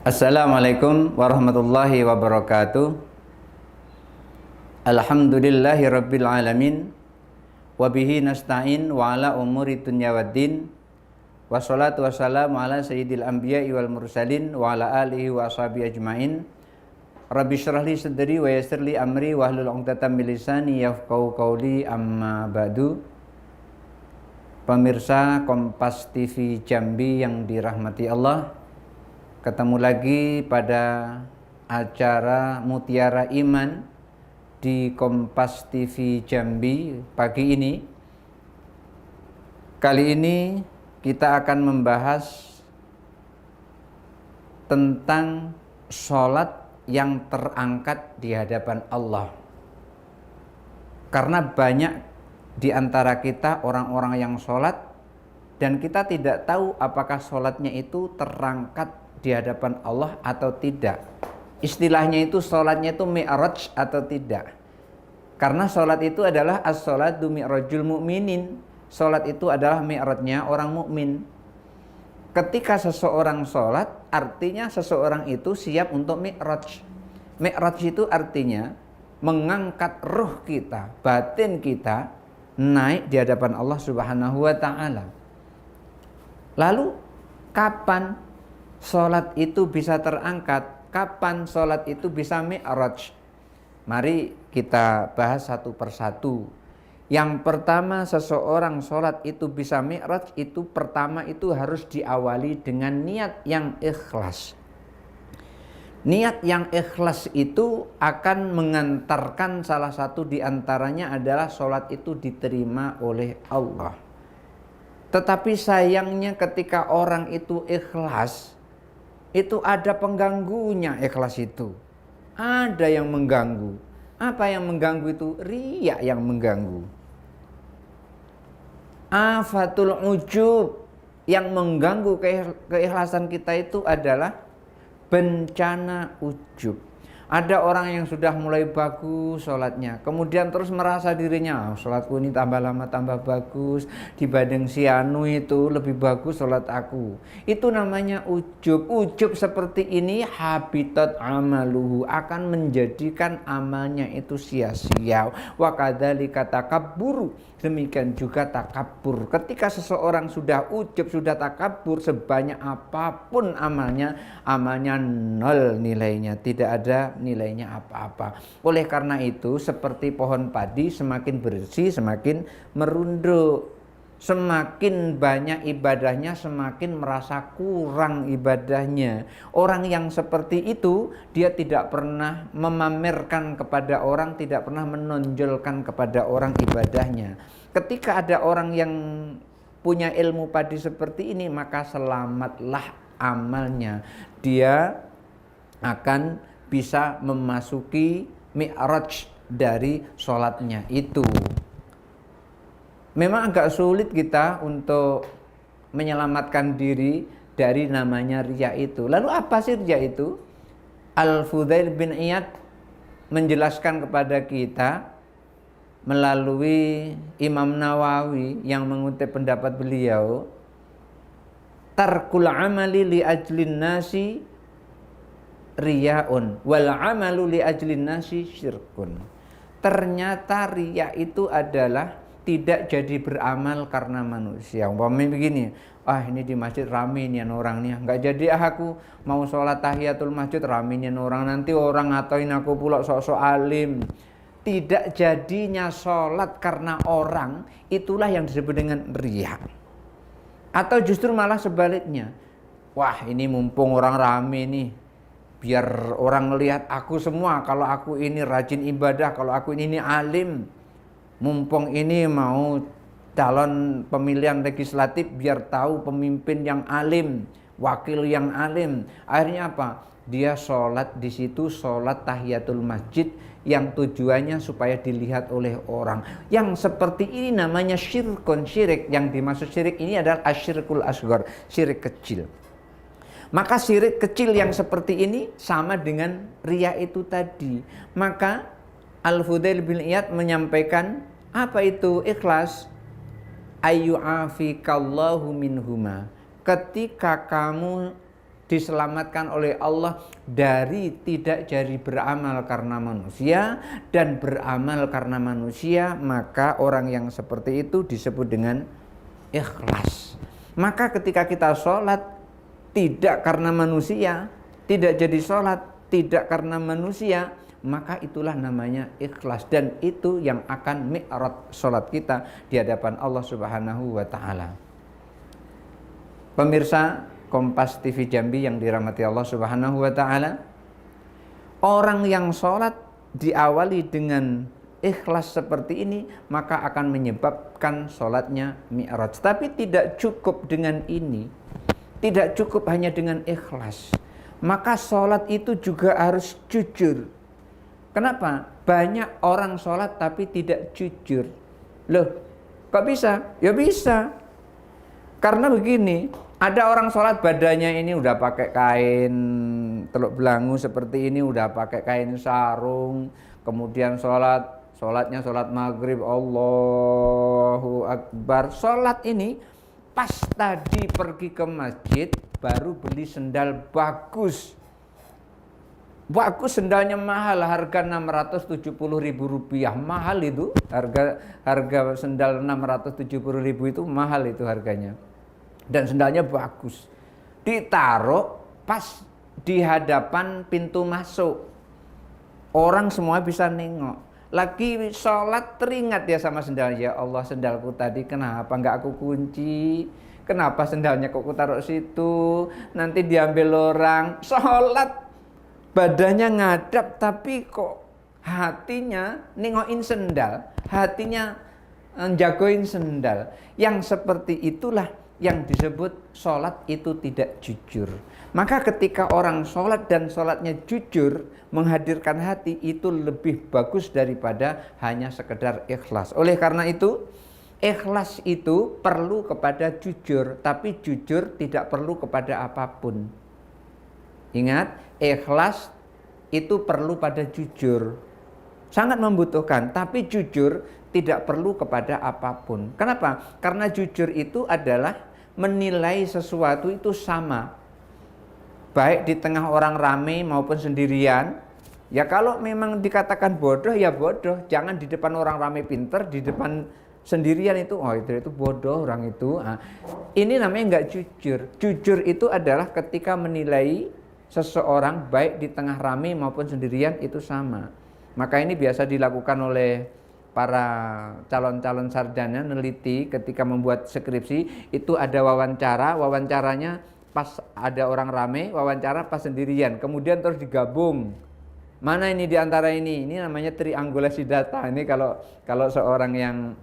Assalamualaikum warahmatullahi wabarakatuh. Alhamdulillahi rabbil alamin. Wabihi nasta'in wa ala umuri dunya waddin. Wassalatu wassalamu ala sayyidil anbiya'i wal mursalin wa ala alihi wa ashabihi ajma'in. Rabbi syrah li sadri wa yassir li amri wa hlul 'uqdatam min lisani yafqahu qawli, amma ba'du. Pemirsa Kompas TV Jambi yang dirahmati Allah, ketemu lagi pada acara Mutiara Iman di Kompas TV Jambi pagi ini. Kali ini kita akan membahas tentang sholat yang terangkat di hadapan Allah. Karena banyak di antara kita orang-orang yang sholat dan kita tidak tahu apakah sholatnya itu terangkat di hadapan Allah atau tidak. Istilahnya itu sholatnya itu mi'raj atau tidak. Karena sholat itu adalah as-sholatu mi'rajul mu'minin. Sholat itu adalah mi'rajnya orang mukmin. Ketika seseorang sholat, artinya seseorang itu siap untuk mi'raj. Mi'raj itu artinya mengangkat ruh kita, batin kita naik di hadapan Allah Subhanahu wa ta'ala. Lalu kapan sholat itu bisa terangkat? Kapan sholat itu bisa mi'raj? Mari kita bahas satu persatu. Yang pertama, seseorang sholat itu bisa mi'raj, itu pertama itu harus diawali dengan niat yang ikhlas. Niat yang ikhlas itu akan mengantarkan salah satu di antaranya adalah sholat itu diterima oleh Allah. Tetapi sayangnya ketika orang itu ikhlas, itu ada pengganggunya ikhlas itu. Ada yang mengganggu. Apa yang mengganggu itu? Riya yang mengganggu. Afatul ujub yang mengganggu keikhlasan kita itu adalah bencana ujub. Ada orang yang sudah mulai bagus sholatnya, kemudian terus merasa dirinya, sholatku ini tambah lama tambah bagus, dibanding si anu itu lebih bagus sholat aku. Itu namanya ujub. Ujub seperti ini habitat amaluhu, akan menjadikan amalnya itu sia-sia. Wa kadzalika takabburu, demikian juga takabur. Ketika seseorang sudah ujub, sudah takabur, sebanyak apapun amalnya nol nilainya, tidak ada nilainya apa-apa. Oleh karena itu, seperti pohon padi, semakin bersih semakin merunduk. Semakin banyak ibadahnya, semakin merasa kurang ibadahnya. Orang yang seperti itu, dia tidak pernah memamerkan kepada orang, tidak pernah menonjolkan kepada orang ibadahnya. Ketika ada orang yang punya ilmu padi seperti ini, maka selamatlah amalnya. Dia akan bisa memasuki mi'raj dari sholatnya itu. Memang agak sulit kita untuk menyelamatkan diri dari namanya riya itu. Lalu apa sih riya itu? Al-Fudail bin Iyad menjelaskan kepada kita melalui Imam Nawawi yang mengutip pendapat beliau, tarkul amali li ajlin nasi riyaun wal amalu li ajlin nasi syirkun. Ternyata riya itu adalah tidak jadi beramal karena manusia. Umpamanya begini, ini di masjid rame nih orang nih, nggak jadi aku mau sholat tahiyatul masjid rame nih orang, nanti orang ngatoin aku pula sok-sok alim. Tidak jadinya sholat karena orang, itulah yang disebut dengan riya. Atau justru malah sebaliknya, wah ini mumpung orang rame nih, biar orang melihat aku semua, kalau aku ini rajin ibadah, kalau aku ini alim. Mumpung ini mau calon pemilihan legislatif, biar tahu pemimpin yang alim, wakil yang alim. Akhirnya apa? Dia sholat di situ, sholat tahiyatul masjid yang tujuannya supaya dilihat oleh orang. Yang seperti ini namanya syirkun, syirik. Yang dimaksud syirik ini adalah asyirkul asghar, syirik kecil. Maka syirik kecil yang seperti ini sama dengan riya itu tadi. Maka Al-Fudail bin Iyad menyampaikan, apa itu ikhlas? Ayyu'afikallahu minhuma. Ketika kamu diselamatkan oleh Allah dari tidak jadi beramal karena manusia dan beramal karena manusia, maka orang yang seperti itu disebut dengan ikhlas. Maka ketika kita sholat tidak karena manusia, tidak jadi sholat tidak karena manusia, maka itulah namanya ikhlas, dan itu yang akan mi'raj sholat kita di hadapan Allah Subhanahu wa ta'ala. Pemirsa Kompas TV Jambi yang dirahmati Allah Subhanahu wa ta'ala, orang yang sholat diawali dengan ikhlas seperti ini, maka akan menyebabkan sholatnya mi'raj. Tapi tidak cukup dengan ini, tidak cukup hanya dengan ikhlas, maka sholat itu juga harus jujur. Kenapa? Banyak orang sholat tapi tidak jujur. Loh, kok bisa? Ya bisa. Karena begini, ada orang sholat badannya ini udah pakai kain teluk belangu seperti ini, udah pakai kain sarung, kemudian sholatnya sholat maghrib, Allahu Akbar. Sholat ini pas tadi pergi ke masjid baru beli sendal bagus. Bagus, sendalnya mahal, harga 670.000 rupiah, mahal itu, harga sendal 670.000 itu mahal itu harganya, dan sendalnya bagus, ditaruh pas di hadapan pintu masuk, orang semua bisa nengok, lagi sholat teringat dia sama sendalnya, ya Allah, sendalku tadi kenapa nggak aku kunci, kenapa sendalnya kok aku taruh situ, nanti diambil orang. Sholat badannya ngadap tapi kok hatinya nengokin sendal, hatinya jagoin sendal. Yang seperti itulah yang disebut sholat itu tidak jujur. Maka ketika orang sholat dan sholatnya jujur, menghadirkan hati, itu lebih bagus daripada hanya sekedar ikhlas. Oleh karena itu, ikhlas itu perlu kepada jujur, tapi jujur tidak perlu kepada apapun. Ingat, ikhlas itu perlu pada jujur, sangat membutuhkan, tapi jujur tidak perlu kepada apapun. Kenapa? Karena jujur itu adalah menilai sesuatu itu sama, baik di tengah orang ramai maupun sendirian. Ya kalau memang dikatakan bodoh, ya bodoh. Jangan di depan orang ramai pinter, di depan sendirian itu, oh itu bodoh orang itu. Nah, ini namanya nggak jujur. Jujur itu adalah ketika menilai seseorang baik di tengah ramai maupun sendirian itu sama. Maka ini biasa dilakukan oleh para calon-calon sarjana neliti ketika membuat skripsi. Itu ada wawancaranya pas ada orang ramai, wawancara pas sendirian, kemudian terus digabung. Mana ini di antara ini namanya triangulasi data. Ini kalau seorang yang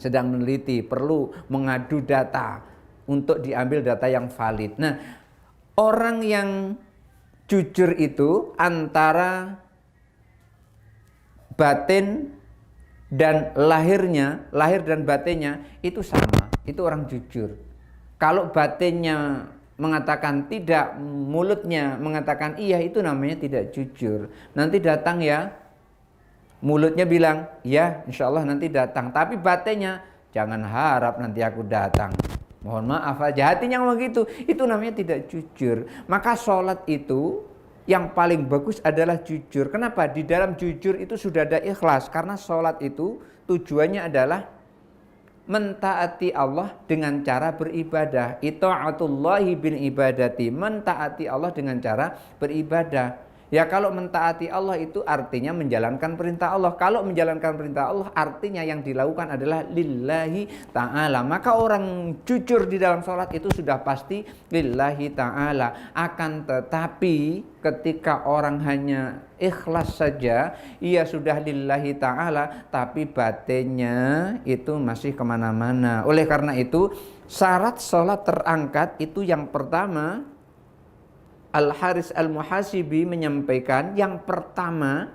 sedang meneliti perlu mengadu data untuk diambil data yang valid. Nah, orang yang jujur itu antara batin dan lahir dan batinnya itu sama, itu orang jujur. Kalau batinnya mengatakan tidak, mulutnya mengatakan iya, itu namanya tidak jujur. Nanti datang ya, mulutnya bilang ya insya Allah nanti datang, tapi batinnya jangan harap nanti aku datang, mohon maaf aja, hatinya ngomong gitu, itu namanya tidak jujur. Maka sholat itu yang paling bagus adalah jujur. Kenapa? Di dalam jujur itu sudah ada ikhlas, karena sholat itu tujuannya adalah mentaati Allah dengan cara beribadah. Ita'atullahi bil ibadati, mentaati Allah dengan cara beribadah. Ya kalau mentaati Allah itu artinya menjalankan perintah Allah. Kalau menjalankan perintah Allah artinya yang dilakukan adalah lillahi ta'ala. Maka orang jujur di dalam sholat itu sudah pasti lillahi ta'ala. Akan tetapi ketika orang hanya ikhlas saja, ia sudah lillahi ta'ala, tapi batinnya itu masih kemana-mana. Oleh karena itu syarat sholat terangkat itu yang pertama, Al-Haris Al-Muhasibi menyampaikan yang pertama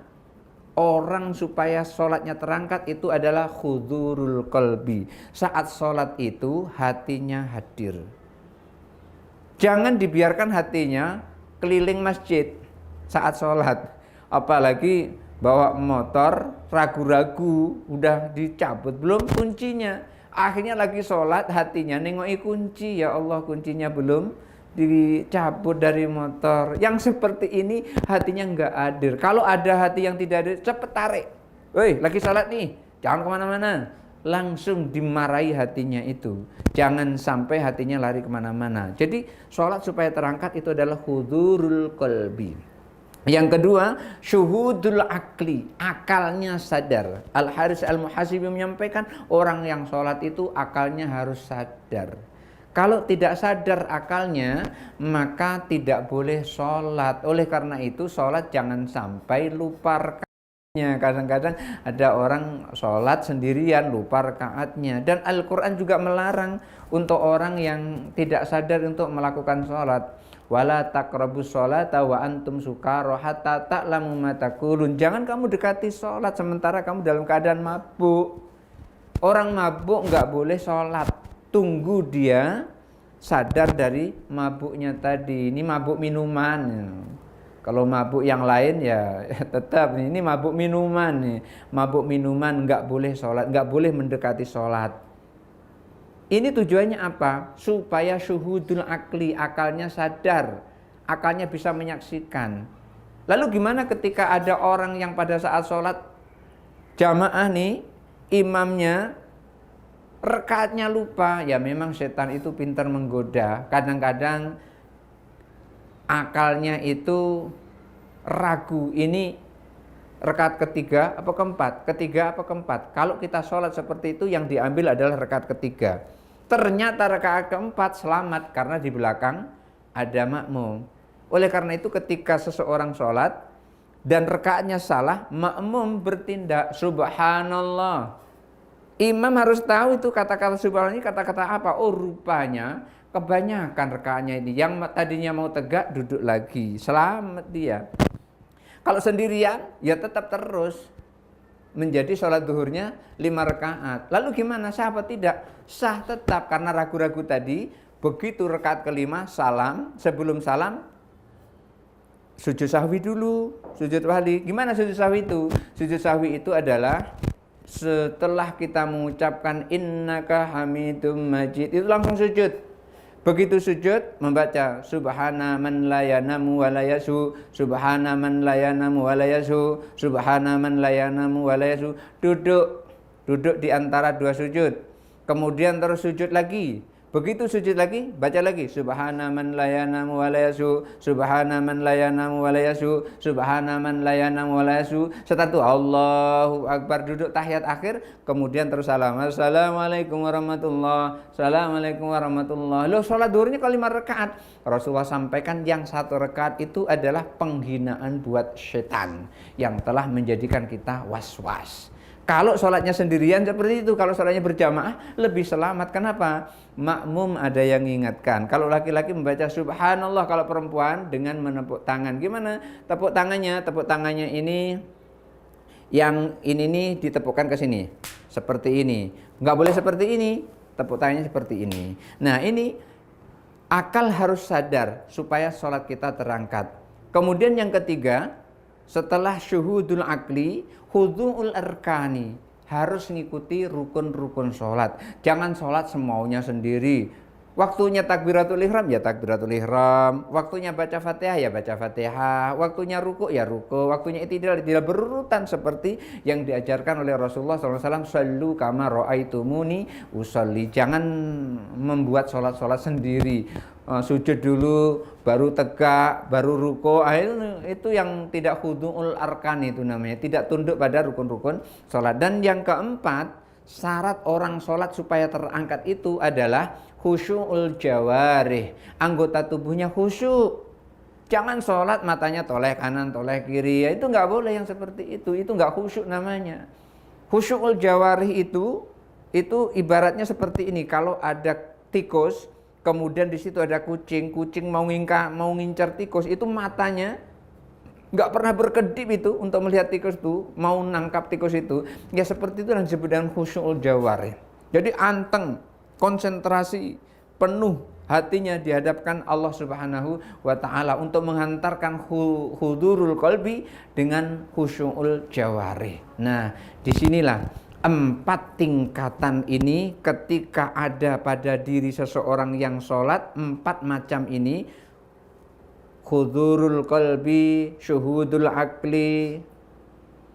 orang supaya sholatnya terangkat itu adalah khudurul qalbi. Saat sholat itu hatinya hadir. Jangan dibiarkan hatinya keliling masjid saat sholat. Apalagi bawa motor, ragu-ragu, udah dicabut belum kuncinya. Akhirnya lagi sholat hatinya nengoki kunci, ya Allah kuncinya belum dicabut dari motor. Yang seperti ini hatinya nggak hadir. Kalau ada hati yang tidak hadir, cepet tarik. Woi, lagi sholat nih, jangan kemana-mana. Langsung dimarahi hatinya itu. Jangan sampai hatinya lari kemana-mana. Jadi sholat supaya terangkat itu adalah hudurul qalbi. Yang kedua, syuhudul akli, akalnya sadar. Al-Haris Al-Muhasibi menyampaikan orang yang sholat itu akalnya harus sadar. Kalau tidak sadar akalnya, maka tidak boleh sholat. Oleh karena itu, sholat jangan sampai lupa rakaatnya. Kadang-kadang ada orang sholat sendirian, lupa rakaatnya. Dan Al-Quran juga melarang untuk orang yang tidak sadar untuk melakukan sholat. Wala taqrabus sholata wa antum sukara hatta ta'lamu ma taqulun. Jangan kamu dekati sholat sementara kamu dalam keadaan mabuk. Orang mabuk nggak boleh sholat. Tunggu dia sadar dari mabuknya tadi. Ini mabuk minuman. Kalau mabuk yang lain ya tetap ini mabuk minuman nih. Mabuk minuman nggak boleh sholat, nggak boleh mendekati sholat. Ini tujuannya apa? Supaya syuhudul akli, akalnya sadar, akalnya bisa menyaksikan. Lalu gimana ketika ada orang yang pada saat sholat jamaah nih, imamnya rakaatnya lupa? Ya memang setan itu pintar menggoda. Kadang-kadang akalnya itu ragu, ini rakaat ketiga apa keempat? Ketiga apa keempat? Kalau kita sholat seperti itu yang diambil adalah rakaat ketiga. Ternyata rakaat keempat selamat karena di belakang ada makmum. Oleh karena itu ketika seseorang sholat dan rakaatnya salah, makmum bertindak subhanallah. Imam harus tahu itu kata-kata subhanallah ini kata-kata apa. Oh rupanya kebanyakan rakaatnya ini. Yang tadinya mau tegak duduk lagi. Selamat dia. Kalau sendirian ya tetap terus menjadi sholat duhurnya 5 rakaat. Lalu gimana? Sah apa tidak? Sah tetap karena ragu-ragu tadi. Begitu rakaat kelima salam, sebelum salam sujud sahwi dulu, sujud wali. Gimana sujud sahwi itu? Sujud sahwi itu adalah setelah kita mengucapkan innaka hamidum majid, itu langsung sujud. Begitu sujud membaca subhana man la yanamu wa la yasu, subhana man la yanamu wa la yasu, subhana man la yanamu wa la yasu. Duduk di antara dua sujud. Kemudian terus sujud lagi. Begitu sujud lagi, baca lagi subhana man la yanamu wa la yasu, subhana man la yanamu wa la yasu, subhana man la yanamu wa la yasu. Setelah itu Allahu Akbar, duduk tahiyat akhir, kemudian terus salam. Assalamualaikum warahmatullahi, assalamualaikum warahmatullahi. Loh, sholat duhurnya kalau 5 rakaat. Rasulullah sampaikan yang 1 rakaat itu adalah penghinaan buat setan yang telah menjadikan kita was-was. Kalau sholatnya sendirian seperti itu, kalau sholatnya berjamaah lebih selamat. Kenapa? Makmum ada yang mengingatkan. Kalau laki-laki membaca subhanallah, kalau perempuan dengan menepuk tangan. Gimana tepuk tangannya? Tepuk tangannya ini, yang ini nih ditepukkan ke sini. Seperti ini. Nggak boleh seperti ini. Tepuk tangannya seperti ini. Nah ini akal harus sadar supaya sholat kita terangkat. Kemudian yang ketiga, setelah syuhudul akli, khudu'ul arkani, harus ngikuti rukun-rukun sholat. Jangan sholat semaunya sendiri. Waktunya takbiratul ihram ya takbiratul ihram, waktunya baca fatihah ya baca fatihah, waktunya ruku ya ruku, waktunya itidal berurutan seperti yang diajarkan oleh Rasulullah SAW. Sallu kama ra'aitumuni usolli. Jangan membuat sholat-sholat sendiri. Sujud dulu, baru tegak, baru ruku. Itu yang tidak khudu'ul arkan itu namanya, tidak tunduk pada rukun-rukun sholat. Dan yang keempat, syarat orang sholat supaya terangkat itu adalah khusyu'ul jawarih, anggota tubuhnya khusyuk. Jangan sholat matanya toleh kanan, toleh kiri, ya itu nggak boleh yang seperti itu nggak khusyuk namanya. Khusyu'ul jawarih itu ibaratnya seperti ini. Kalau ada tikus, kemudian di situ ada kucing mau ngincar tikus, itu matanya nggak pernah berkedip itu untuk melihat tikus itu, mau nangkap tikus itu. Ya seperti itu yang disebut dengan khusyu'ul jawarih. Jadi anteng, konsentrasi penuh hatinya dihadapkan Allah Subhanahu wa ta'ala untuk menghantarkan hudurul qalbi dengan khusyu'ul jawarih. Nah, disinilah 4 tingkatan ini ketika ada pada diri seseorang yang sholat, 4 macam ini, khudurul qalbi, syuhudul akli,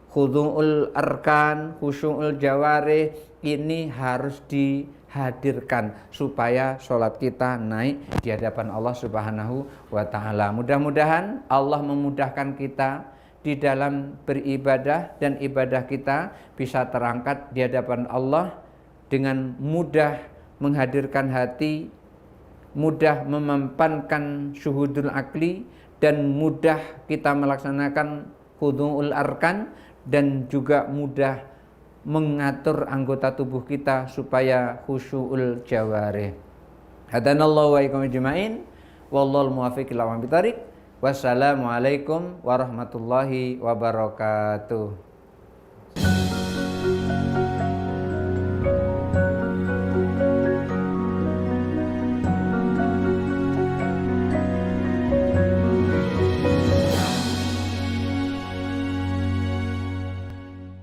khudu'ul arkan, khusyu'ul jawarih, ini harus dihadirkan supaya sholat kita naik di hadapan Allah Subhanahu wa ta'ala. Mudah-mudahan Allah memudahkan kita di dalam beribadah dan ibadah kita bisa terangkat di hadapan Allah dengan mudah menghadirkan hati, mudah memampankan syuhudul akli, dan mudah kita melaksanakan khudu'ul arkan, dan juga mudah mengatur anggota tubuh kita supaya khusyu'ul jawarih. Hadanallahu wa iyyakum ajma'in, wallahul muwaffiq ila aqwamit thoriq. Wassalamualaikum warahmatullahi wabarakatuh.